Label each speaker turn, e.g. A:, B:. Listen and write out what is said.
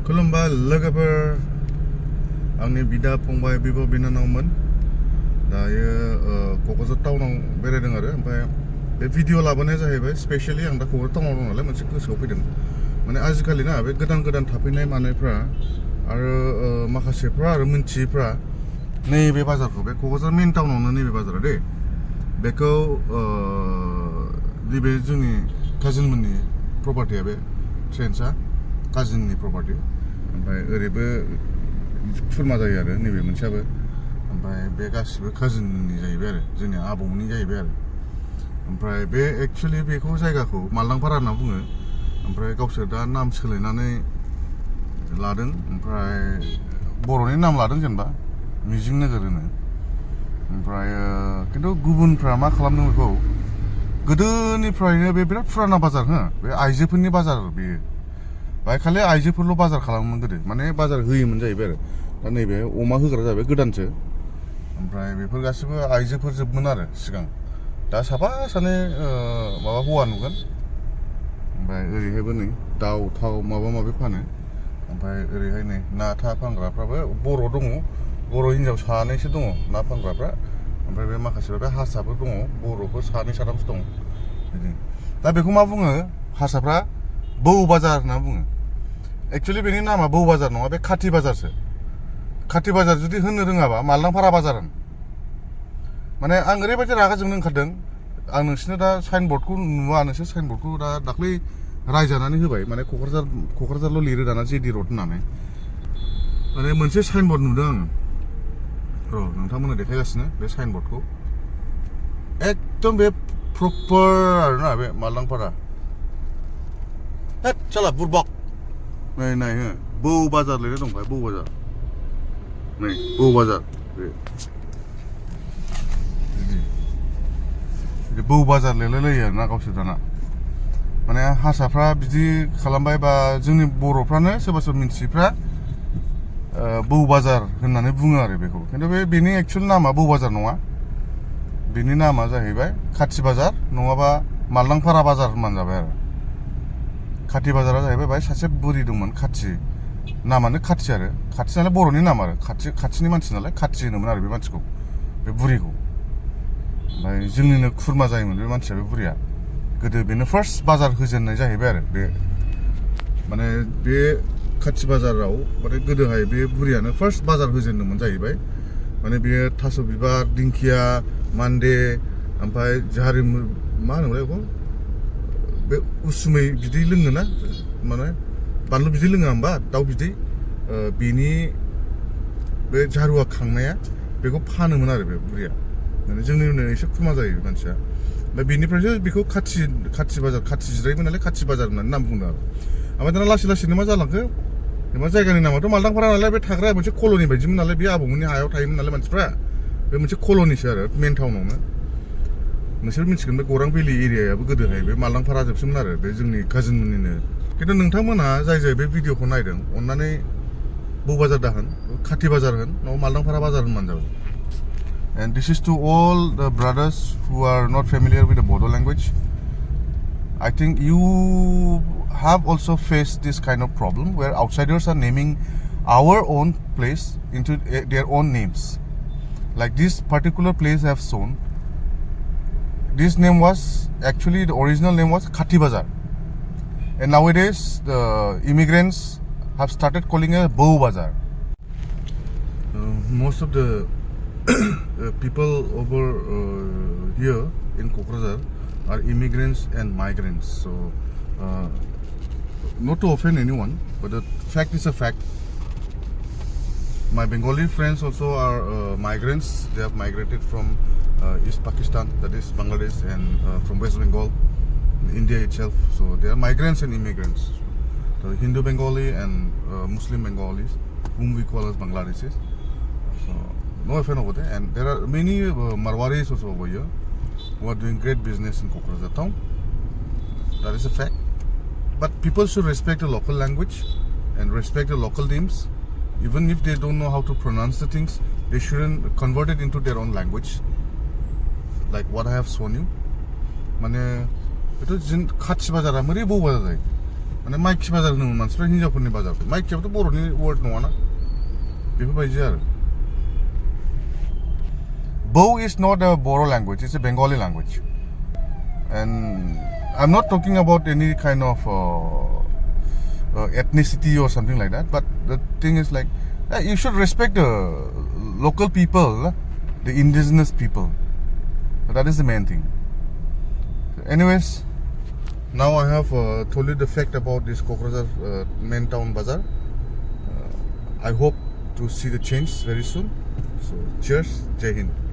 A: खुलुमबाय लोगोफोर आंनि बिदा फंबाय बिब' बिनानावमोन दायो क'क्राझार टाउनाव बेरायदों आरो ओमफ्राय बे भिडिअ लाबोनाया जाहैबाय स्पेशली आं दा क'क्राझार टाउनाव दं नालाय मोनसे गोसोआव फैदों माने आजिखालि ना बे गोदान गोदान थाफैनाय मानायफ्रा आरो माखासेफ्रा आरो मिन्थियैफ्रा नैबे बाजारखौ बे क'क्राझार मेन टाउनावनो नैबे बाजारा दे बेखौ नैबे जोंनि काजिनमोननि प्रपार्टिया बे ट्रेन्सआ काजिननि प्रपार्टि ओमफ्राय ओरैबो खुरमा जायो आरो नैबे मोनसेयाबो ओमफ्राय बे गासिबो काजिननि जाहैबाय आरो जोंनि आबौनि जाहैबाय आरो ओमफ्राय बे एक्सुवेलि बेखौ जायगाखौ मालदांपारा होनना बुङो ओमफ्राय गावसोर दा नाम सोलायनानै लादों ओमफ्राय बर'नि नाम लादों जेनेबा मिजिं नोगोर होनो ओमफ्राय खिन्थु गुबुनफ्रा मा खालामदों बेखौ गोदोनिफ्रायनो बे बिराद फुराना बाजार हो बे आइजोफोरनि बाजार बेयो बाय खालि आइजोफोरल' बाजार खालामोमोन गोदो माने बाजार होयोमोन जाहैबाय आरो दा नैबे अमा होग्रा जाबाय गोदानसो ओमफ्राय बेफोर गासिबो आइजोफोर जोबमोन आरो सिगां दा साफा सानै माबा हौवा नुगोन ओमफ्राय ओरैहायबो नै दाउ थाव माबा माबि फानो ओमफ्राय ओरैहाय नै ना था फानग्राफ्राबो बर' दङ बर' हिन्जाव सानैसो दङ ना फानग्राफ्रा ओमफ्राय बे माखासेफ्रा बे हारसाफोर दङ बर'फोर सानै साथामसो दं बिदि दा बेखौ मा बुङो हारसाफ्रा बौ बाजार होनना बुङो एक्सुवेलि बेनि नामा बौ बाजार नङा बे खाथि बाजारसो खाथि बाजार जुदि होननो रोङाबा मालदांपारा बाजार होन माने आं ओरैबायदि रागा जोंनो ओंखारदों आं नोंसिनो दा साइनबर्डखौ नुवा नोंसोर साइनबर्डखौ दा दाख्लै रायजानानै होबाय माने क'क्राझारल' लिरो दाना जेडि रड होननानै माने मोनसे साइनबर्ड नुदों आङो र' नोंथांमोननो देखायगासिनो बे साइनबर्डखौ एकदम बे प्रपार आरोना बे मालदांपारा हेट साला बुरबक नै नाय हो बौ बाजार लिरनाय दंखाय बौ बाजार नै बौ बाजार बे बौ बाजार लिरलायलायो आरोना गावसोर दाना माने हारसाफ्रा बिदि खालामबाय बा जोंनि बर'फ्रानो सोरबा सोरबा मिन्थियैफ्रा बौ बाजार होननानै बुङो आरो बेखौ खिन्थु बेनि एक्सुवेल नामा बौ बाजार नङा बेनि नामा जाहैबाय खाथि बाजार नङाबा मालदांपारा बाजार होनबानो जाबाय आरो खाथि बाजारा जाहैबाय बाहाय सासे बुरि दंमोन खाथि नामानो खाथि आरो खाथि नालाय बर'नि नाम आरो खाथिनि मानसि नालाय खाथि होनोमोन आरो बे मानसिखौ बे बुरिखौ ओमफ्राय जोंनिनो खुरमा जायोमोन बे मानसिया बे बुरिया गोदो बेनो फार्स्ट बाजार होजेननाय जाहैबाय आरो बे माने बे खाथि बाजाराव माने गोदोहाय बे बुरियानो फार्स्ट बाजार होजेनदोंमोन जाहैबाय माने बेयो थास' बिबार दिंखिया मान्दे ओमफ्राय जारि मा होनोमोनलाय बेखौ बे उसुमै बिदै लोङो ना माने बानलु बिदै लोङा होमबा दाउ बिदै बेनि बे जारुवा खांनाया बेखौ फानोमोन आरो बे बुरिया माने जोंनिनो एसे खुरमा जायो मानसिया ओमफ्राय बेनिफ्रायसो बेखौ खाथि बाजार खाथि जिरायोमोन नालाय खाथि बाजार होननानै नाम बुंदों आरो ओमफ्राय दाना लासै लासैनो मा जालांखो जेनेबा जायगानि नामाथ' मालदांपारा नालाय बे थाग्राया मोनसे कल'नि बायदिमोन नालाय बे आबौमोननि हायाव थायोमोन नालाय मानसिफ्रा बे मोनसे कल'निसो आरो मेन टाउनावनो नोंसोर मिथिगोन बे गौरां भेलि एरियायाबो गोदोहाय बे मालदांपारा जोबसोमोन आरो बे जोंनि काजिनमोननिनो खिन्थु नोंथांमोनहा जाय बे भिडिअखौ नायदों अन्नानै बौ बाजार दा होन खाथि बाजार होन नङाबा मालदांपारा बाजार होनबानो जाबाय and this is to all the brothers who are not familiar with the Bodo language. I think you have also faced this kind of problem where outsiders are naming our own place into their own names. Like this particular place I have shown, this name was actually the original name was Khati Bazar, and nowadays the immigrants have started calling it Bau Bazar. Most of the people over here in Kokrajhar are immigrants and migrants, so not to offend anyone, but the fact is a fact. My Bengali friends also are migrants. They have migrated from East Pakistan, that is Bangladesh, and from West Bengal, India itself. So they are migrants and immigrants. So Hindu Bengali and Muslim Bengalis, whom we call as Bangladeshis. So no offense over there. And there are many Marwaris also over here who are doing great business in Kokrajhar town. That is a fact. But people should respect the local language and respect the local names. Even if they don't know how to pronounce the things, they shouldn't convert it into their own language. Like what I have shown you. माने बेथ' जों खाथि बाजारा बोरै बौ बाजार जायो माने माइखि बाजार होनोमोन मानसिफ्रा हिनजावफोरनि बाजारखौ माइखियाबोथ' बर'नि वर्ड नङाना बेफोरबायदि आरो Bow is not a Boro language, it's a Bengali language. And I'm not talking about any kind of ethnicity or something like that, but the thing is like, you should respect the local people, the indigenous people. That is the main thing. Anyways, now I have told you the fact about this Kokrajhar main town bazaar. I hope to see the change very soon. So cheers, Jai Hind.